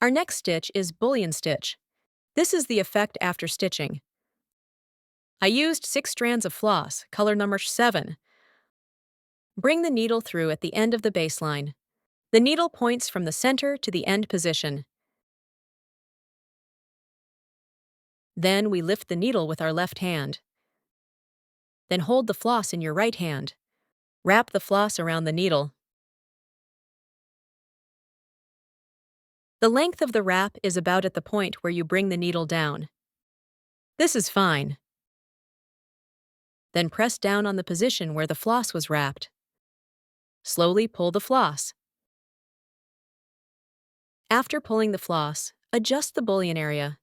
Our next stitch is bullion stitch. This is the effect after stitching. I used 6 strands of floss, color number 7. Bring the needle through at the end of the baseline. The needle points from the center to the end position. Then we lift the needle with our left hand. Then hold the floss in your right hand. Wrap the floss around the needle. The length of the wrap is about at the point where you bring the needle down. This is fine. Then press down on the position where the floss was wrapped. Slowly pull the floss. After pulling the floss, adjust the bullion area.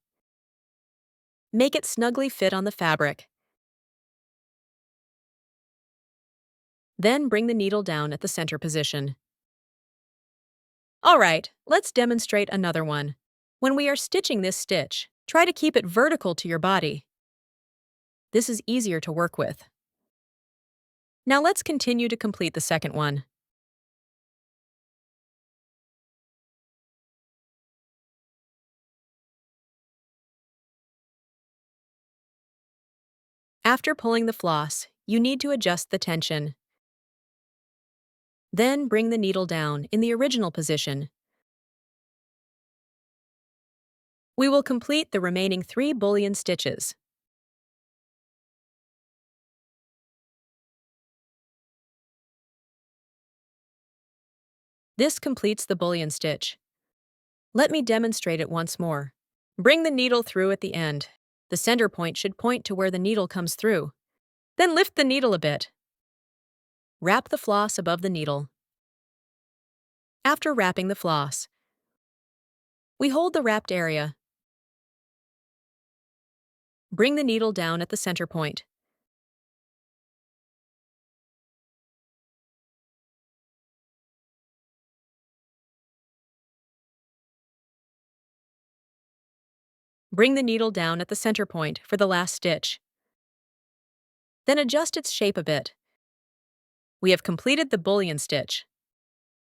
Make it snugly fit on the fabric. Then bring the needle down at the center position. All right, let's demonstrate another one. When we are stitching this stitch, try to keep it vertical to your body. This is easier to work with. Now let's continue to complete the second one. After pulling the floss, you need to adjust the tension. Then bring the needle down in the original position. We will complete the remaining 3 bullion stitches. This completes the bullion stitch. Let me demonstrate it once more. Bring the needle through at the end. The center point should point to where the needle comes through. Then lift the needle a bit. Wrap the floss above the needle. After wrapping the floss, we hold the wrapped area. Bring the needle down at the center point. Bring the needle down at the center point for the last stitch. Then adjust its shape a bit. We have completed the bullion stitch.